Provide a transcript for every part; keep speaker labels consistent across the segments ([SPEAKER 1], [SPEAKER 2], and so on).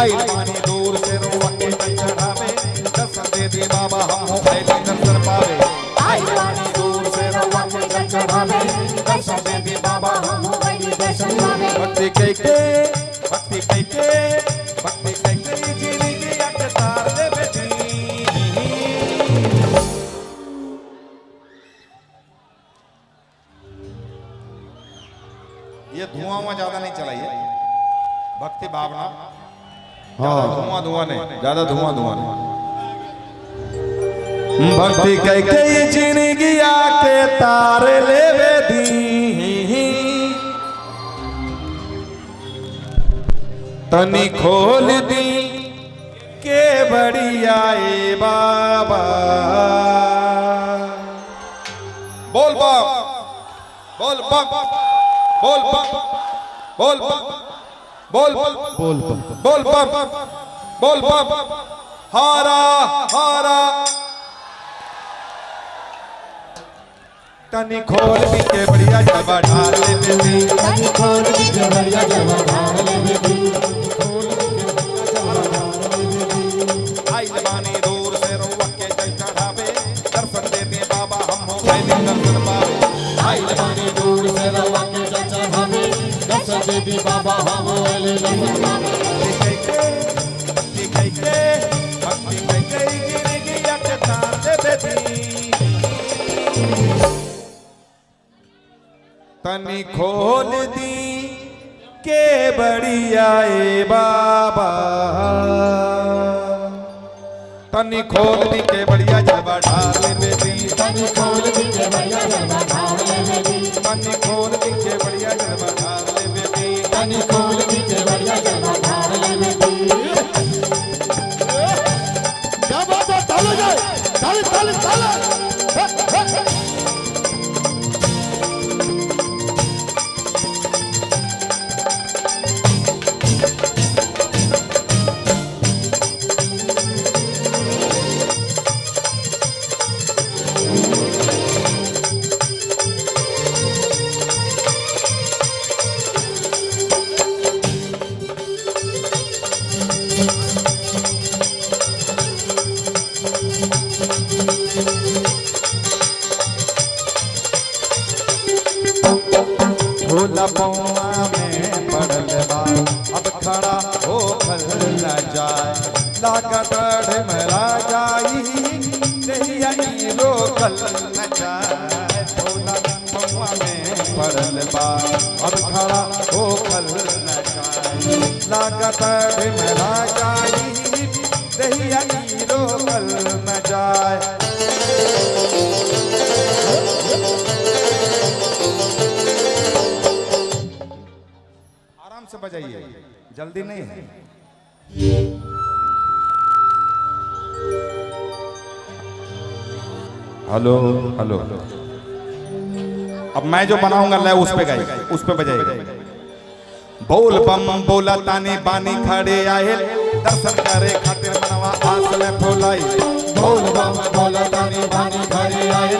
[SPEAKER 1] आई पानी दूर से रोवा के चढ़ावे दर्शन दे दे बाबा हम पहले दर्शन पावे आई पानी दूर से रोवा के चढ़ावे दर्शन दे दे बाबा हम पहले दर्शन पावे भक्ति कैके जीनी की अट तार दे बेटी ये धुआं ज्यादा नहीं चलाइए भक्ति भावना धुआं नहीं ज्यादा धुआं नहीं भक्ति कई जिंदगी के तार ले दी तनी खोल दी के बढ़िया ए बाबा बोल बाप बोल बाप बोल बाप बोल बाप बोल बोल बोल बाप बोल बाप हारा हारा तनी खोल दी के बढ़िया जबा ढाल ले बेटी तनी खोल दी के बढ़िया जबा ढाल ले बेटी आई जवानी दूर से रोवा के जल चढ़ावे दर्शन दे दे बाबा हम हो पहले दर्शन पावे आई जवानी दूर से रोवा के जल चढ़ावे दर्शन दे दे बाबा हम हो पहले दर्शन पावे भक्ति कई जिंदगी के तार दे बेटी तनी खोल दी के बढ़िया ए बाबा तनी खोल दी के बढ़िया जबा ढाल ले बेटी तनी खोल दी के बढ़िया जबा ढाल ले बेटी तनी खोल दी के बढ़िया जबा ढाल ले बेटी तनी खोल दी के बढ़िया जबा ढाल ले बेटी क्या बात है ताले जाए ताले ताले ताले भोला पौआ में पड़ल बा अब खड़ा हो खल न जाए लागत ढमरा जाई नहीं रोकल न जाए भोला पौआ में पड़ल बा अब खड़ा हो खल न जाए लागत ढमरा जाई नहीं रोकल न जाए से बजाइए जल्दी नहीं है हेलो हेलो अब मैं जो बनाऊंगा लय उस पे गाइए उस पे बजाइए बोल बम बोला तानी बानी खड़े आए दर्शन करे खातिर मनवा आस में फुलाई बोल बम बोला तानी बानी खड़े आए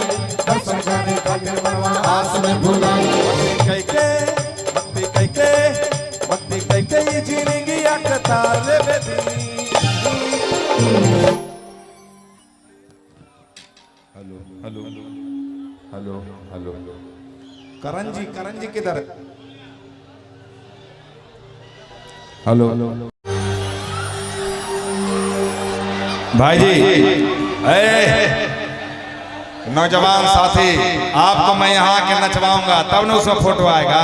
[SPEAKER 1] दर्शन करे खातिर मनवा आस में फुलाई भक्ति कई जिंदगी के तार ले बेटी हेलो हेलो हेलो हेलो करण जी किधर हेलो भाई जी नौजवान साथी आपको मैं यहाँ के नचवाऊंगा तब न उसका फोटो आएगा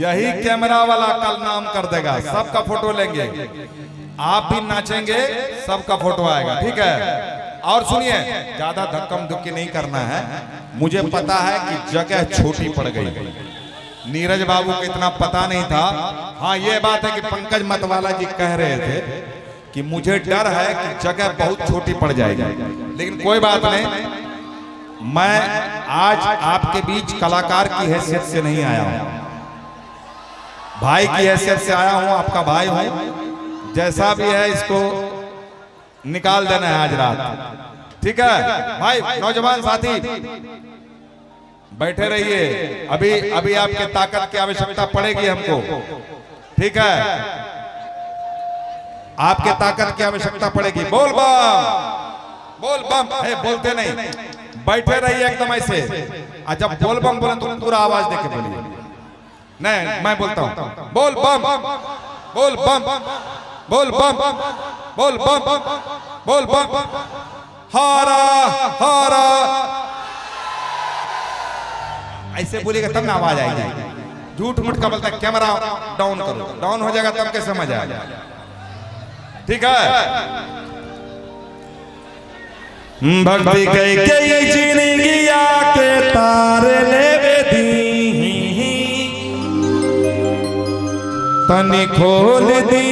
[SPEAKER 1] यही कैमरा वाला कल नाम कर देगा सबका फोटो लेंगे आप भी नाचेंगे सबका फोटो आएगा ठीक है और सुनिए ज्यादा धक्कम धुक्की नहीं करना है मुझे पता है कि जगह छोटी पड़ गई नीरज बाबू को इतना पता नहीं था हाँ ये बात है कि पंकज मतवाला जी कह रहे थे कि मुझे डर है कि जगह बहुत छोटी पड़ जाएगी लेकिन कोई बात नहीं मैं आज आपके बीच कलाकार की हैसियत से नहीं आया हूं भाई की हैसियत से आया हूं आपका भाई हूं जैसा भी है इसको निकाल देना है आज रात ठीक है भाई नौजवान साथी बैठे रहिए, अभी अभी आपके ताकत की आवश्यकता पड़ेगी हमको, ठीक है? आपके ताकत की आवश्यकता पड़ेगी। बोल बम, बोल बम। बोलते नहीं, बैठे रहिए एकदम ऐसे। जब बोल बम बोले तो पूरा आवाज देके बोलिए। नहीं, मैं बोलता हूं बोल बम, बोल बम, बोल बम, बोल बम, बोल बम, हारा हारा। ऐसे बोलिएगा तब ना आवाज आएगी। झूठ मूठ का बोलता है। कैमरा डाउन करो, डाउन हो जाएगा तब कैसे समझ आएगा, ठीक है? भक्ति कई जिंदगी आके तार ले दी, तनी खोल दी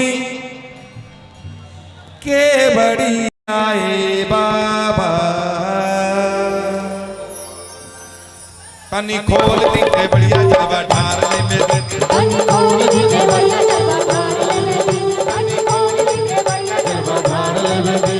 [SPEAKER 1] के बड़ी आए बाबा, तनी खोल दी के बढ़िया जलवा ढार ले दी, तनी खोल दी के बढ़िया जलवा ढार ले दी, तनी खोल दी के बढ़िया जलवा ढार ले दी।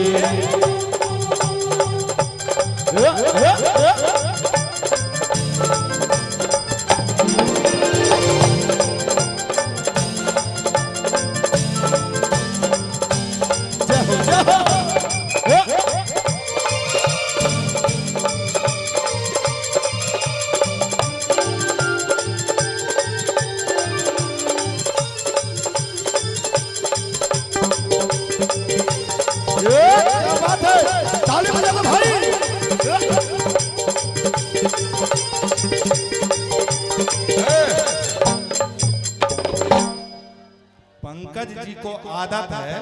[SPEAKER 1] पंकज जी को आदत है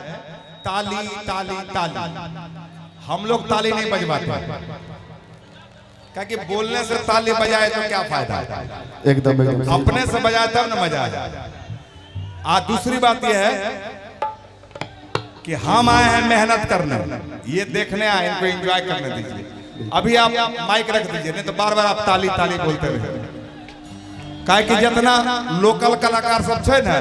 [SPEAKER 1] ताली ताली ताली। हम लोग ताली नहीं बजवाते, क्या कि बोलने से ताली बजाए तो क्या फायदा? एकदम अपने से बजाए तब ना मजा आए। दूसरी बात यह है कि हम आए हैं मेहनत करने, ये देखने आए, इनको एंजॉय करने दीजिए। अभी आप माइक रख दीजिए, नहीं तो बार बार आप ताली ताली बोलते रहे। काहे कि जितना लोकल कलाकार सब छे ना,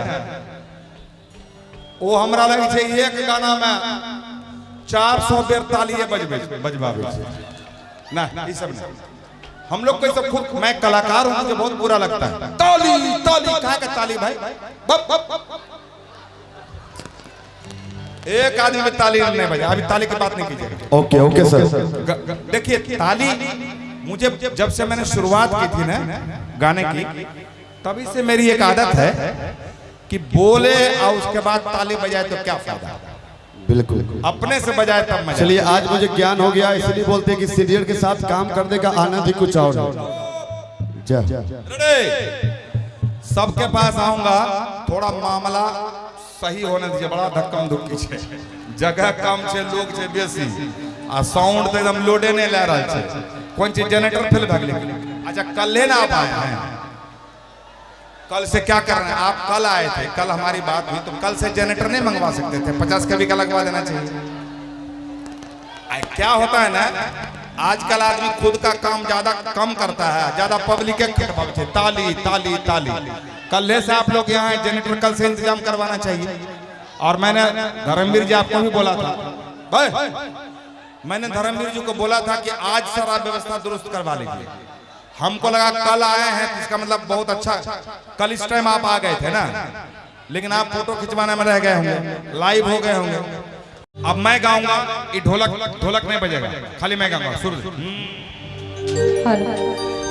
[SPEAKER 1] वो हमरा लगे छे एक गाना में 400 बेर ताली बजवावे ना, ये सब ना। हम लोग को सब खुद, मैं कलाकार हूं, मुझे बहुत बुरा लगता है ताली ताली। कहा का ताली भाई? बप बप। एक आदमी में ताली नहीं बजा। अभी ताली की बात नहीं कीजिएगा।
[SPEAKER 2] Okay okay sir.
[SPEAKER 1] देखिए ताली, मुझे जब से मैंने शुरुआत की थी ना गाने की, तभी से मेरी एक आदत है कि बोले और उसके बाद ताली बजाए तो क्या फायदा?
[SPEAKER 2] बिल्कुल,
[SPEAKER 1] अपने से बजाए तब मजा।
[SPEAKER 2] चलिए आज मुझे ज्ञान हो गया, इसलिए बोलते हैं कि सीनियर के साथ काम करने का आनंद ही कुछ और है।
[SPEAKER 1] सबके पास आऊंगा, थोड़ा मामला सही होने दीजिए। बड़ा धक्कम धुक्की छे, जगह कम छे, लोग छे बेसी, आ साउंड तो एकदम लोडे नहीं ले रहा छे। कौन चीज जनरेटर फेल भगले? अच्छा कल लेना आप आए हैं, कल से क्या कर रहे हैं आप? कल आए थे, कल हमारी बात हुई, तो कल से जनरेटर नहीं मंगवा सकते थे? 50 कभी का लगवा देना चाहिए। क्या होता है ना, आजकल आदमी खुद का काम ज्यादा कम करता है, ज्यादा पब्लिक के ताली ताली ताली। कल से आप लोग यहाँ जनरेटर कल से इंतजाम करवाना चाहिए। और मैंने धर्मवीर जी आपको भी बोला था, मैंने धर्मवीर जी को बोला था कि आज सारा व्यवस्था दुरुस्त करवा लेंगे। हमको लगा कल आए हैं तो इसका मतलब बहुत अच्छा, कल इस टाइम आप आ गए थे ना, लेकिन आप फोटो खिंचवाने में रह गए होंगे, लाइव हो गए होंगे। अब मैं गाऊंगा, ये ढोलक नहीं बजेगा, खाली मैं गाऊंगा। सुर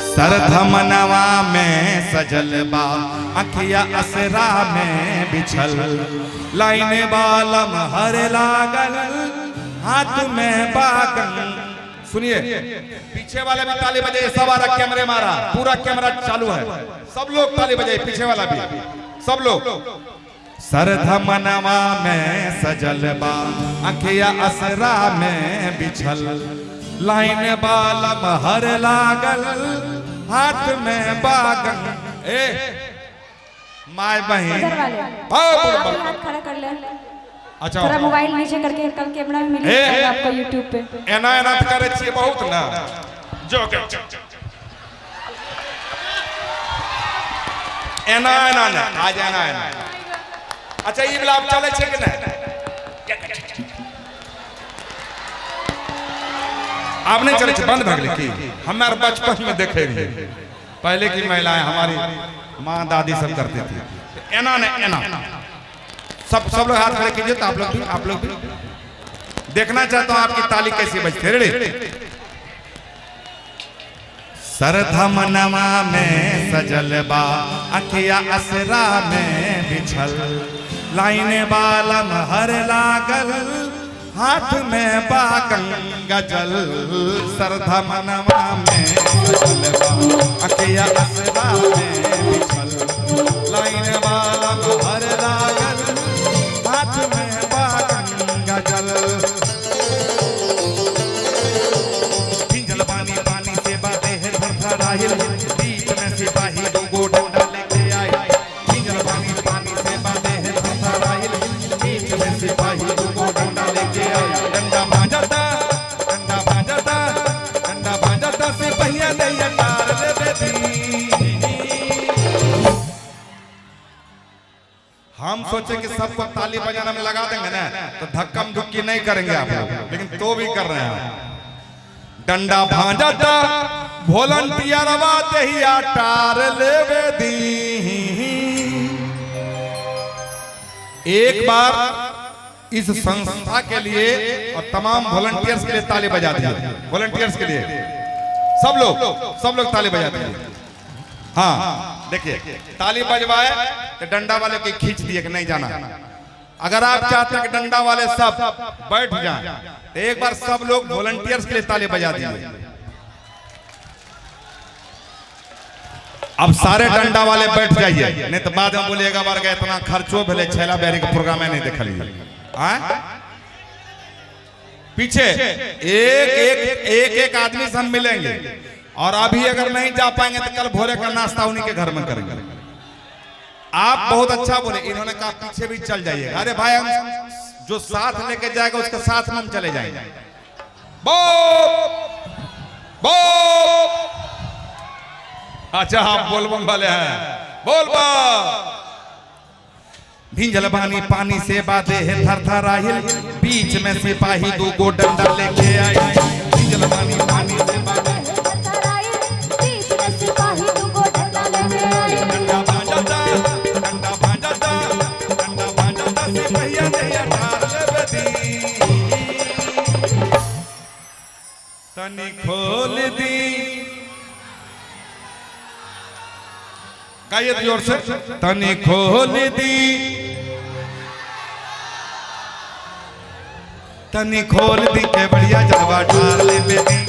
[SPEAKER 1] सरधमनवा में सजल बा अखिया असरा में बिछल, लाइने बालम हर लागल हाथ में बागन। सुनिए, पीछे वाले भी ताली बजे, सब आ रहा कैमरे मारा, पूरा कैमरा चालू है, सब लोग ताली बजे, पीछे वाला भी, सब लोग। सरधमनवा में सजल बा अखिया असरा में बिछल, लाइन बालम हर लागल हाथ में बागन। ए माय बहन,
[SPEAKER 3] हाथ खड़ा कर ले।
[SPEAKER 1] अच्छा
[SPEAKER 3] थोड़ा मोबाइल नीचे करके कल कैमरा में मिलेगा आपको YouTube पे।
[SPEAKER 1] एना एना करे छिए बहुत ना, जो के एना एना ना आज एना एना। अच्छा ई वाला आप चले छे कि ना? आप नहीं चले छे, बंद भ गेलै की? हमार बचपन में देखे रही पहले की महिलाएं हमारी माँ दादी सब करती थी। एना ने एना सब लोग हाथ खड़े कीजिए। तो आप लोग भी देखना चाहता हूं आपकी ताली कैसी बजती है। रेडी? सरधा मनवा में सजल बा अखिया असरा में बिछल, लाइने बालम हर लागल हाथ में बा गंगा जल। सरधा मनवा में सजल बा अखिया असरा में बिछल, लाइने बालम हर लागल हाथ में बा गंगा जल। भिंजल पानी पानी से बातें है थरथराइल, बीच में सिपाही दो डंडा लेके आए। भिंजल पानी पानी से बातें है थरथराइल, बीच में सिपाही दो डंडा लेके आए। डंडा भांजता सिपाहिया ने ये तार दे दी। हम सोचे कि सबको ताली बजाने में लगा देंगे ना तो धक्कम धुक्की नहीं करेंगे आप लोग, लेकिन तो भी कर रहे हैं। डंडा भांजता वॉलंटियरवा देहिया टार लेवे दी। एक बार इस संस्था के लिए और तमाम वॉलंटियर्स के लिए ताली बजा दिए। वॉलंटियर्स के लिए सब लोग ताली बजा दिए। हाँ देखिए, ताली बजवाए तो डंडा वाले को खींच दिए कि नहीं जाना। अगर आप चाहते हैं कि डंडा वाले सब बैठ जाएं तो एक बार सब लोग वॉलंटियर्स के लिए ताली बजा दिए। अब सारे डंडा वाले बैठ जाइए, नहीं तो बाद में बोलिएगा बार गए इतना खर्चो भले छैला बेरी का प्रोग्राम नहीं देखलिए। पीछे एक आदमी से हम मिलेंगे और अभी अगर नहीं जा पाएंगे तो कल भोरे का नाश्ता उन्हीं के घर में करेंगे। आप बहुत अच्छा बोले, इन्होंने कहा पीछे भी चल जाइए। अरे भाई हम जो साथ लेके जाएगा उसके साथ में हम चले जाएंगे। अच्छा आप बोलबम वाले हैं, बोलबा। भिंजल पानी पानी से बादे है थरथराइल, बीच में सिपाही दो डंडा लेके आए। भिंजल पानी पानी से बादे है थरथराइल, बीच में सिपाही दो डंडा लेके आए। डंडा भांजता सिपाहिया ने ठार लेवे दी। तनी खोल दी, कहिए जोर से, तनी खोल दी, तनी खोल दी के बढ़िया जलवा ठार ले बेदी।